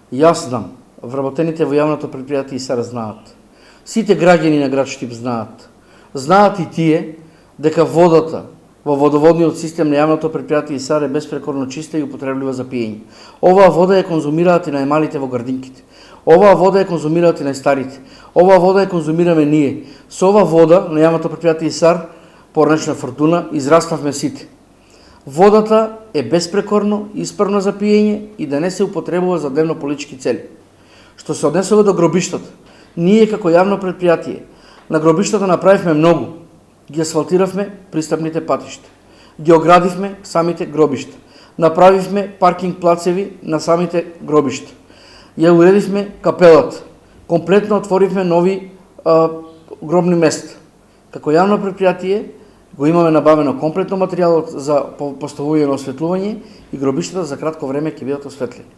Јас знам, вработените во јавното предпријатие ИСАР знаат. Сите граѓани на град Штип знаат. Знаат и тие дека водата во водоводниот систем на јавното предпријатие ИСАР е беспрекорно чиста и употреблива за пиење. Оваа вода ја конзумираат и најмалите во градинките. Оваа вода ја конзумираат и најстарите. Оваа вода ја конзумираме ние. Со оваа вода на јавното предпријатие ИСАР, поречна Фортуна, израставме сите. Водата е беспрекорно исправна за пиење и да не се употребува за дневно-политички цели. Што се однесува до гробиштата, ние како јавно предпријатие на гробиштата направивме многу. Ги асфалтиравме пристапните патишта. Ги оградивме самите гробишта. Направивме паркинг плацеви на самите гробишта. Ја уредивме капелата. Комплетно отворивме нови гробни места. Како јавно предпријатие го имаме набавено комплетно материјалот за поставување на осветлување и гробиштата за кратко време ќе бидат осветлени.